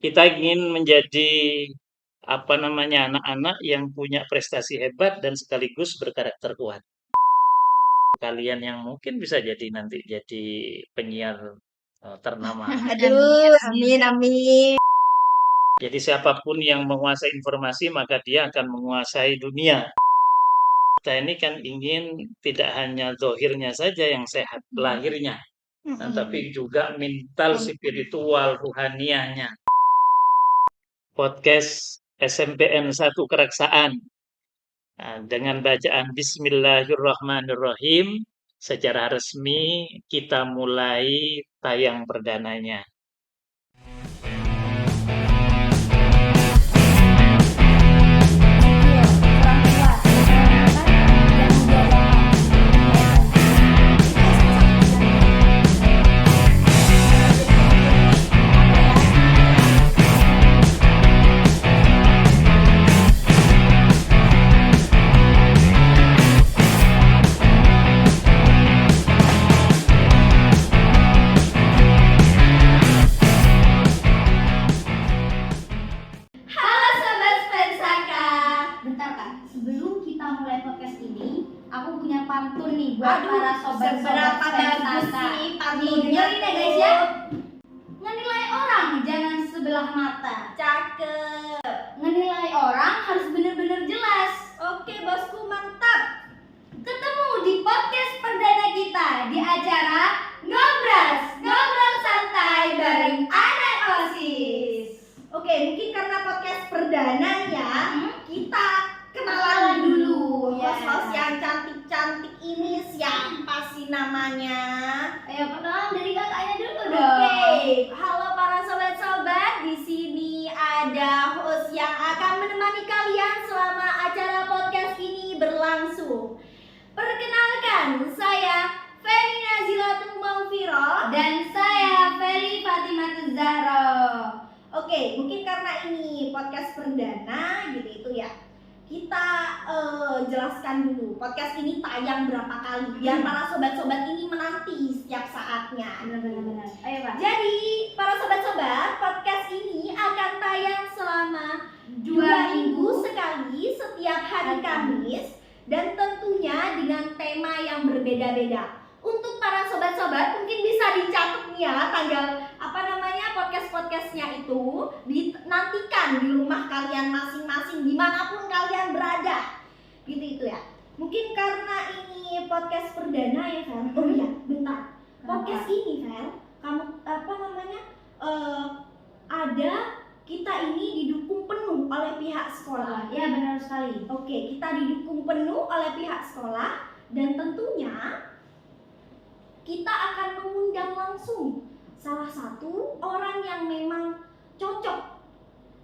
Kita ingin menjadi anak-anak yang punya prestasi hebat dan sekaligus berkarakter kuat. Kalian yang mungkin bisa jadi nanti jadi penyiar ternama. Aduh, amin, amin. Jadi siapapun yang menguasai informasi maka dia akan menguasai dunia. Kita ini kan ingin tidak hanya zahirnya saja yang sehat, lahirnya, tapi juga mental, spiritual, ruhaniahnya. Podcast SMPN 1 Keraksaan dengan bacaan Bismillahirrahmanirrahim secara resmi kita mulai tayang perdananya. Halo Sobat Spensaka. Bentar Kak, sebelum kita mulai podcast ini, aku punya pantun nih buat para sobat-sobat seberapa bagus Spensaka. nih Nih, pantunnya. dengerin ya guys ya. Menilai orang jangan sebelah mata. Cakep. Menilai orang harus benar-benar jelas. Oke bosku, mantap. Ketemu di podcast perdana kita di acara Ngobras, ngobrol santai bareng anak OSIS. Oke, mungkin karena podcast perdana ya, kita kenalan dulu. Ya. Host-host yang cantik-cantik ini siapa sih namanya? Ayo perkenalan dari kakaknya dulu dong. Oke, halo para sobat-sobat. Di sini ada host yang akan menemani kalian selama acara podcast ini berlangsung. Perkenalkan, saya Feni Nazilatul Maufiro. Dan saya Feli Fatimah Zahra. Oke, mungkin karena ini podcast perdana gitu itu ya. Kita jelaskan dulu podcast ini tayang berapa kali biar para sobat-sobat ini menanti setiap saatnya. Benar. Ayo Pak. Jadi para sobat-sobat, podcast ini akan tayang selama 2 minggu sekali setiap hari Kamis dan tentunya dengan tema yang berbeda-beda. Untuk para sobat-sobat mungkin bisa dicatat nih ya tanggal podcast-podcastnya itu dinantikan di rumah kalian masing-masing dimanapun kalian berada gitu itu ya. Mungkin karena ini podcast perdana ya Fel. Oh iya bentar, podcast ini Fel kamu ada kita ini didukung penuh oleh pihak sekolah. Ya benar sekali. Oke, kita didukung penuh oleh pihak sekolah dan tentunya kita akan mengundang langsung salah satu orang yang memang cocok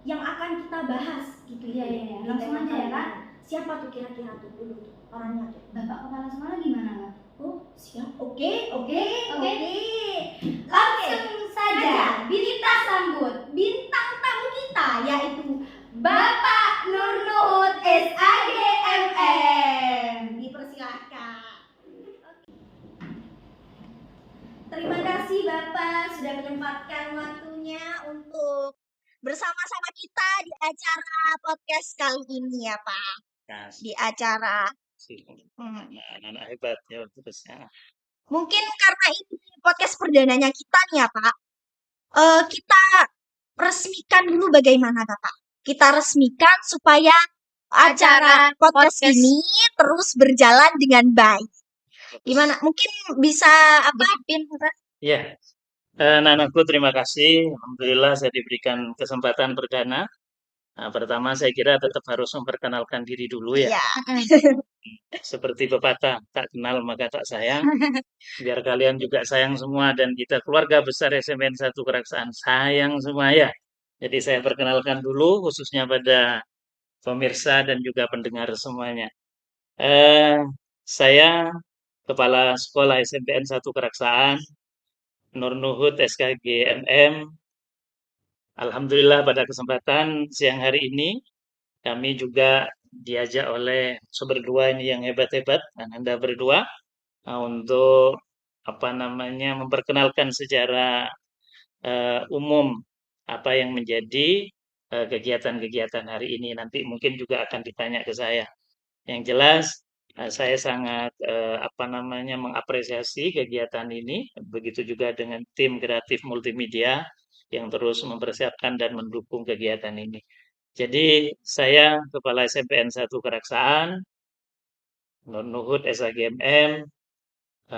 yang akan kita bahas gitu ya. Iya. Langsung aja ya Kak. Siapa tuh kira-kira tuh dulu tuh orangnya tuh? Bapak kepala sekolah gimana Kak? Oh siap. Oke. Langsung saja kita sambut bintang tamu kita yaitu Bapak Nur Nuhut SAGMM. Dipersilahkan. Terima kasih Bapak sudah menyempatkan waktunya untuk bersama-sama kita di acara podcast kali ini ya Pak. Di acara Anak-anak hebat ya terusnya. mungkin karena ini podcast perdananya kita nih ya Pak. Kita resmikan dulu bagaimana Pak? Kita resmikan supaya acara podcast ini terus berjalan dengan baik. Gimana? Mungkin bisa pimpin Pak? Ya, anak-anakku terima kasih. Alhamdulillah saya diberikan kesempatan perdana. Nah, pertama saya kira tetap harus memperkenalkan diri dulu ya. Iya. Seperti pepatah, tak kenal maka tak sayang. Biar kalian juga sayang semua dan kita keluarga besar SMPN 1 Keraksaan sayang semua ya. Jadi saya perkenalkan dulu khususnya pada pemirsa dan juga pendengar semuanya. Saya Kepala Sekolah SMPN 1 Keraksaan, Nur Nuhut SKGMM. Alhamdulillah pada kesempatan siang hari ini kami juga diajak oleh berdua ini yang hebat-hebat, Anda berdua, untuk memperkenalkan secara umum apa yang menjadi kegiatan-kegiatan hari ini. Nanti mungkin juga akan ditanya ke saya. Yang jelas saya sangat mengapresiasi kegiatan ini. Begitu juga dengan tim kreatif multimedia yang terus mempersiapkan dan mendukung kegiatan ini. Jadi saya Kepala SMPN 1 Keraksaan, Nur Nuhud SHGMM,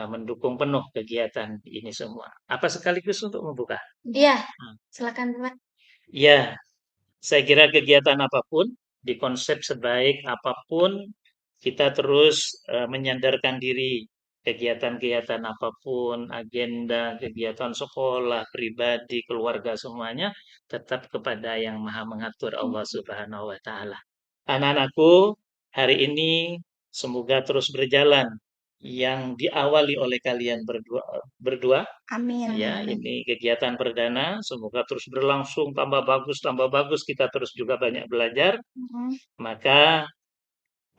mendukung penuh kegiatan ini semua. Apa sekaligus untuk membuka? Iya, Hmm. silakan Pak. Ya, saya kira kegiatan apapun, dikonsep sebaik apapun, kita terus menyandarkan diri. Kegiatan-kegiatan apapun, agenda, kegiatan sekolah, pribadi, keluarga, semuanya tetap kepada yang maha mengatur, Allah Subhanahu wa Ta'ala. Anak-anakku, hari ini semoga terus berjalan yang diawali oleh kalian berdua. Amin. Ya, ini kegiatan perdana, semoga terus berlangsung, tambah bagus, kita terus juga banyak belajar. Maka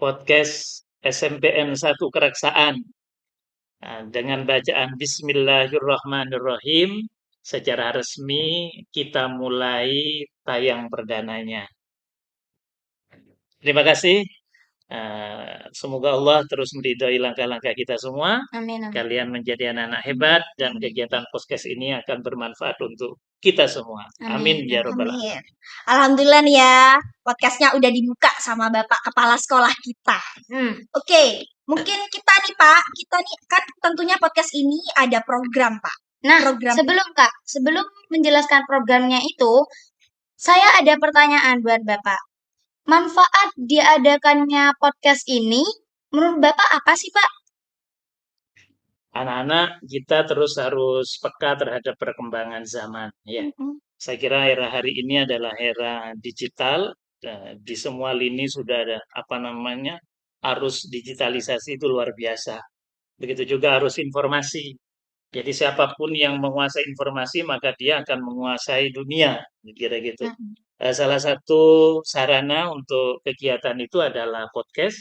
podcast SMPN 1 Keraksaan dengan bacaan Bismillahirrahmanirrahim secara resmi kita mulai tayang perdananya. Terima kasih. Semoga Allah terus meridhoi langkah-langkah kita semua. Amin. Kalian menjadi anak-anak hebat dan kegiatan podcast ini akan bermanfaat untuk kita semua. Amin ya rabbal alamin. Amin. Alhamdulillah nih ya, podcastnya udah dibuka sama Bapak Kepala Sekolah kita. Oke, mungkin kita nih Pak, kita nih kan tentunya podcast ini ada program Pak. Nah, Program. sebelum menjelaskan programnya itu, saya ada pertanyaan buat Bapak. Manfaat diadakannya podcast ini menurut Bapak apa sih, Pak? Anak-anak kita terus harus peka terhadap perkembangan zaman. Ya, saya kira era hari ini adalah era digital. Di semua lini sudah ada arus digitalisasi itu luar biasa. Begitu juga arus informasi. Jadi siapapun yang menguasai informasi maka dia akan menguasai dunia, kira gitu. Salah satu sarana untuk kegiatan itu adalah podcast.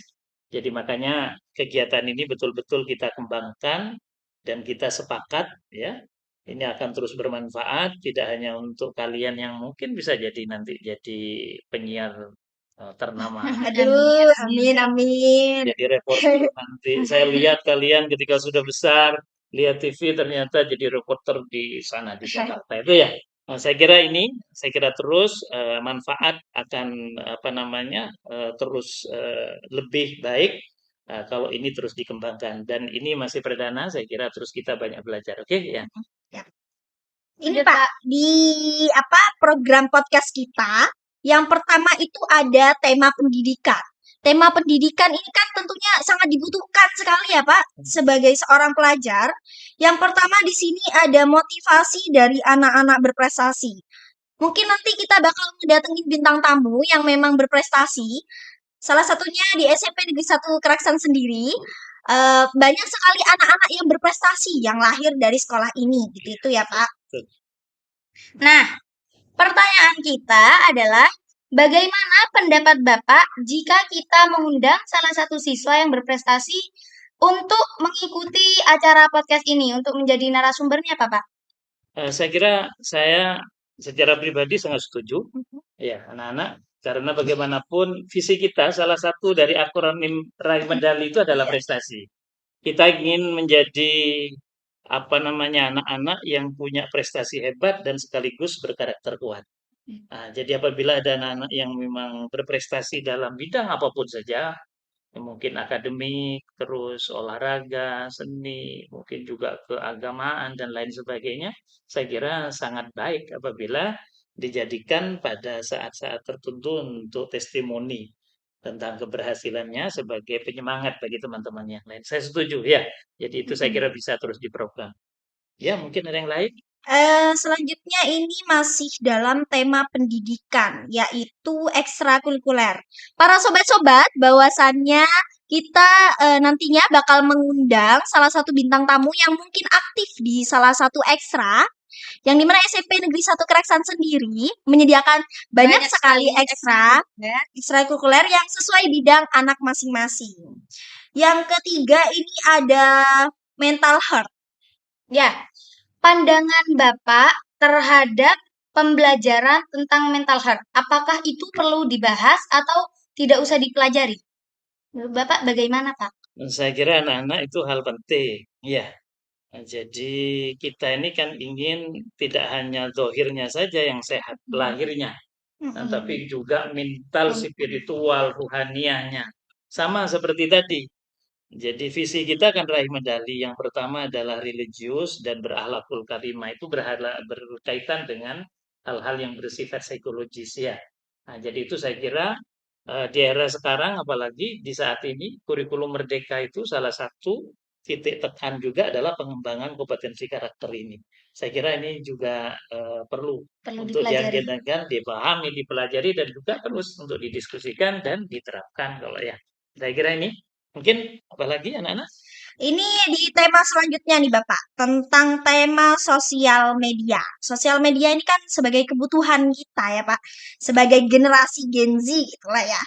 Jadi makanya kegiatan ini betul-betul kita kembangkan dan kita sepakat ya. Ini akan terus bermanfaat tidak hanya untuk kalian yang mungkin bisa jadi nanti jadi penyiar ternama. Aduh, amin. Jadi reporter nanti. Saya lihat kalian ketika sudah besar, lihat TV ternyata jadi reporter di sana di Jakarta itu ya. Nah, saya kira terus manfaat akan terus lebih baik kalau ini terus dikembangkan dan ini masih perdana. Saya kira terus kita banyak belajar. Oke ya. Ini Pak, di program podcast kita, yang pertama itu ada tema pendidikan. Tema pendidikan ini kan tentunya sangat dibutuhkan sekali ya Pak, sebagai seorang pelajar. Yang pertama di sini ada motivasi dari anak-anak berprestasi. Mungkin nanti kita bakal mendatangi bintang tamu yang memang berprestasi. Salah satunya di SMP Negeri 1 Keraksaan sendiri, banyak sekali anak-anak yang berprestasi yang lahir dari sekolah ini, gitu ya Pak. Nah, pertanyaan kita adalah bagaimana pendapat Bapak jika kita mengundang salah satu siswa yang berprestasi untuk mengikuti acara podcast ini untuk menjadi narasumbernya, Pak? Saya kira saya secara pribadi sangat setuju ya anak-anak karena bagaimanapun visi kita salah satu dari akronim raih medali itu adalah prestasi. Kita ingin menjadi anak-anak yang punya prestasi hebat dan sekaligus berkarakter kuat. Nah, jadi apabila ada anak-anak yang memang berprestasi dalam bidang apapun saja, mungkin akademik, terus olahraga, seni, mungkin juga keagamaan dan lain sebagainya, saya kira sangat baik apabila dijadikan pada saat-saat tertentu untuk testimoni tentang keberhasilannya sebagai penyemangat bagi teman-teman yang lain. Saya setuju ya. Jadi itu saya kira bisa terus diprogram. Ya, mungkin ada yang lain. Selanjutnya ini masih dalam tema pendidikan, yaitu ekstrakurikuler. Para sobat-sobat, bahwasannya kita nantinya bakal mengundang salah satu bintang tamu yang mungkin aktif di salah satu ekstra, yang dimana SMP Negeri 1 Keraksaan sendiri menyediakan banyak sekali ekstrakurikuler yang sesuai bidang anak masing-masing. Yang ketiga ini ada mental health. Ya, pandangan Bapak terhadap pembelajaran tentang mental health. Apakah itu perlu dibahas atau tidak usah dipelajari? Menurut Bapak bagaimana, Pak? Saya kira anak-anak itu hal penting, ya. Jadi kita ini kan ingin tidak hanya zahirnya saja yang sehat, lahirnya, tapi juga mental, spiritual, ruhaniahnya. Sama seperti tadi. Jadi visi kita kan raih medali. Yang pertama adalah religius dan berakhlakul karimah. Itu berkaitan dengan hal-hal yang bersifat psikologis ya. Nah, jadi itu saya kira di era sekarang apalagi di saat ini kurikulum merdeka itu salah satu titik tekan juga adalah pengembangan kompetensi karakter ini. Saya kira ini juga perlu untuk dipelajari. diagendakan, dipahami, dipelajari dan juga terus untuk didiskusikan dan diterapkan kalau ya. Saya kira ini mungkin apalagi anak-anak? Ini di tema selanjutnya nih Bapak, tentang tema sosial media. Sosial media ini kan sebagai kebutuhan kita ya Pak, sebagai generasi Gen Z gitulah ya.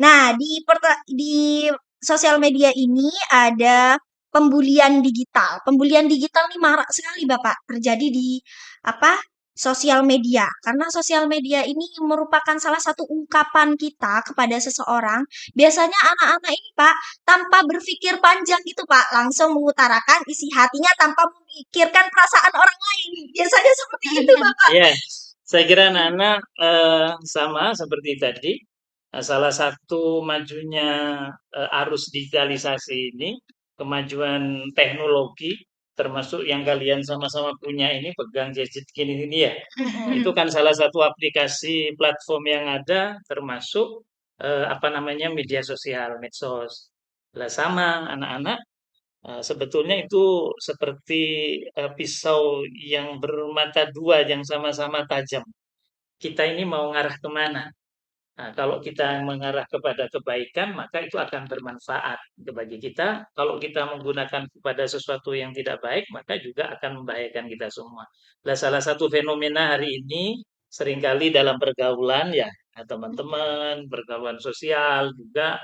Nah, di sosial media ini ada pembulian digital. Pembulian digital nih marak sekali Bapak, terjadi di apa? Sosial media. Karena sosial media ini merupakan salah satu ungkapan kita kepada seseorang. Biasanya anak-anak ini Pak, tanpa berpikir panjang gitu Pak, langsung mengutarakan isi hatinya tanpa memikirkan perasaan orang lain. Biasanya seperti itu Bapak. Ya, saya kira anak-anak sama seperti tadi. Salah satu majunya arus digitalisasi ini, kemajuan teknologi, termasuk yang kalian sama-sama punya ini, pegang gadget gini ini ya. Itu kan salah satu aplikasi platform yang ada, termasuk apa namanya media sosial, medsos. Lah sama anak-anak. Sebetulnya itu seperti pisau yang bermata dua yang sama-sama tajam. Kita ini mau ngarah kemana? Nah, kalau kita mengarah kepada kebaikan, maka itu akan bermanfaat bagi kita. Kalau kita menggunakan kepada sesuatu yang tidak baik, maka juga akan membahayakan kita semua. Nah, salah satu fenomena hari ini seringkali dalam pergaulan ya, teman-teman, pergaulan sosial juga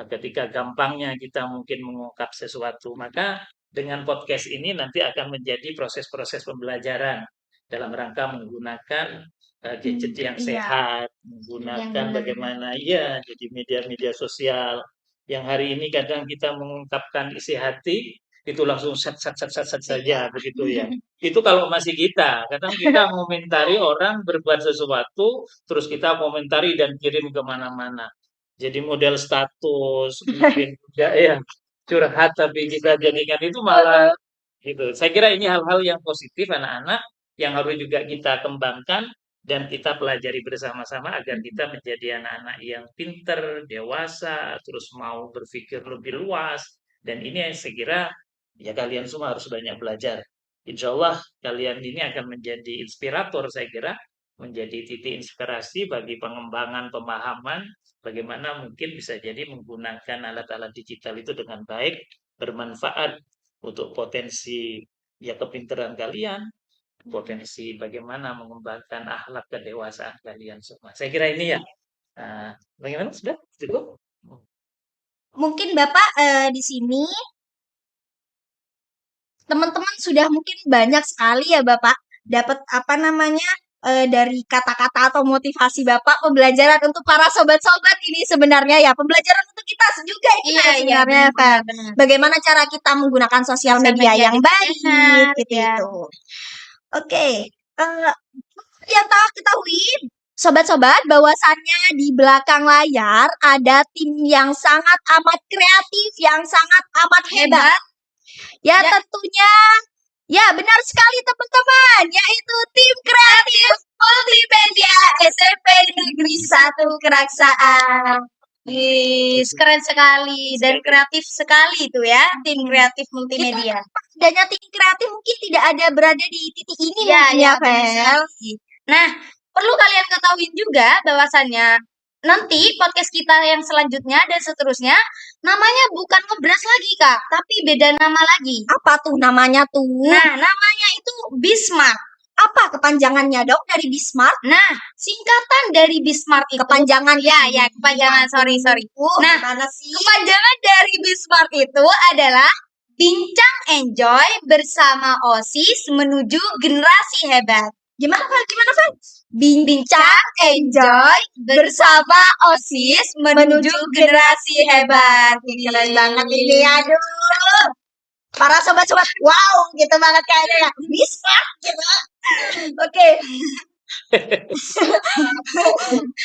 ketika gampangnya kita mungkin mengungkap sesuatu, maka dengan podcast ini nanti akan menjadi proses-proses pembelajaran dalam rangka menggunakan gadget yang Iya. sehat, Yang menggunakan benar. bagaimana ya jadi media-media sosial yang hari ini kadang kita mengungkapkan isi hati itu langsung sat saja begitu ya. Itu kalau masih kita, kadang kita mengomentari orang berbuat sesuatu, terus kita komentari dan kirim kemana-mana. Jadi model status, mungkin juga ya curhat tapi kita jadikan itu malah gitu. Saya kira ini hal-hal yang positif anak-anak yang harus juga kita kembangkan dan kita pelajari bersama-sama agar kita menjadi anak-anak yang pinter, dewasa, terus mau berpikir lebih luas. Dan ini yang saya kira ya kalian semua harus banyak belajar. Insya Allah kalian ini akan menjadi inspirator saya kira, menjadi titik inspirasi bagi pengembangan pemahaman bagaimana mungkin bisa jadi menggunakan alat-alat digital itu dengan baik, bermanfaat untuk potensi ya kepintaran kalian, potensi bagaimana mengembangkan akhlak kedewasaan kalian semua. Saya kira ini ya. Bagaimana sudah cukup? Mungkin Bapak di sini teman-teman sudah mungkin banyak sekali ya Bapak dapat apa namanya dari kata-kata atau motivasi Bapak pembelajaran untuk para sobat-sobat ini sebenarnya ya pembelajaran untuk kita juga ini Iya, sebenarnya Pak. benar. Bagaimana cara kita menggunakan sosial media yang baik benar, gitu ya. itu. Oke, yang tak ketahui sobat-sobat bahwasannya di belakang layar ada tim yang sangat amat kreatif, yang sangat amat hebat. Ya, tentunya, ya benar sekali teman-teman, yaitu tim kreatif multimedia SMP Negeri 1 Keraksaan. Keren sekali dan kreatif sekali itu ya, tim kreatif multimedia. Adanya tim kreatif mungkin tidak ada berada di titik ini Ya, mungkin ya, ya, benar Fel. sekali. Nah, perlu kalian ketahui juga bahwasannya nanti podcast kita yang selanjutnya dan seterusnya namanya bukan Ngebras lagi Kak, tapi beda nama lagi. Apa tuh namanya tuh? Nah, namanya itu Bismart. Apa kepanjangannya dong dari Bismart? Nah, singkatan dari Bismart itu Kepanjangan ya, kepanjangan, sorry. Nah, gimana sih? kepanjangan dari Bismart itu adalah Bincang Enjoy bersama OSIS menuju generasi hebat. Gimana Van? Bincang, enjoy bersama OSIS menuju generasi hebat. Keren banget ini, aduh. Para sobat-sobat, wow, gitu banget kayaknya ya. Bisa gitu. Oke.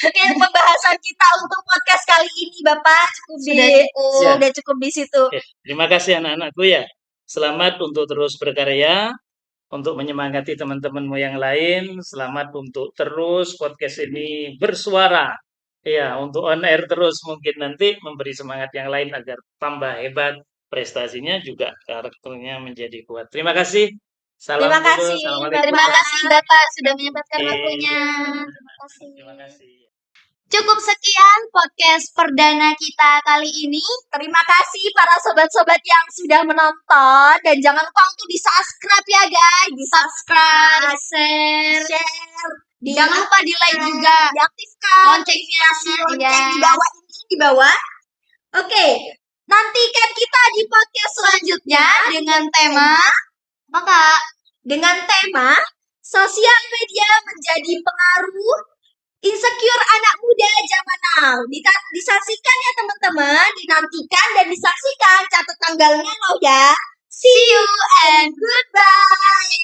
Oke, pembahasan kita untuk podcast kali ini, Bapak, sudah cukup di situ. Oke, terima kasih anak-anakku ya. Selamat untuk terus berkarya, untuk menyemangati teman-temanmu yang lain. Selamat untuk terus podcast ini bersuara. Ya, untuk on air terus mungkin nanti memberi semangat yang lain agar tambah hebat prestasinya juga karakternya menjadi kuat. Terima kasih. Salam Terima dulu. kasih, Assalamualaikum. Terima kasih Bapak sudah menyempatkan Oke. waktunya. Terima kasih. Cukup sekian podcast perdana kita kali ini. Terima kasih para sobat-sobat yang sudah menonton dan jangan lupa untuk di-subscribe ya guys, Subscribe, share, share, jangan lupa di like juga, diaktifkan loncengnya. lonceng Ya. di bawah ini di bawah. Oke, nantikan kita di podcast Selanjutnya dengan tema dengan tema sosial media menjadi pengaruh insecure anak muda zaman now. Disaksikan ya teman-teman, dinantikan dan disaksikan, catat tanggalnya loh ya. See you and goodbye.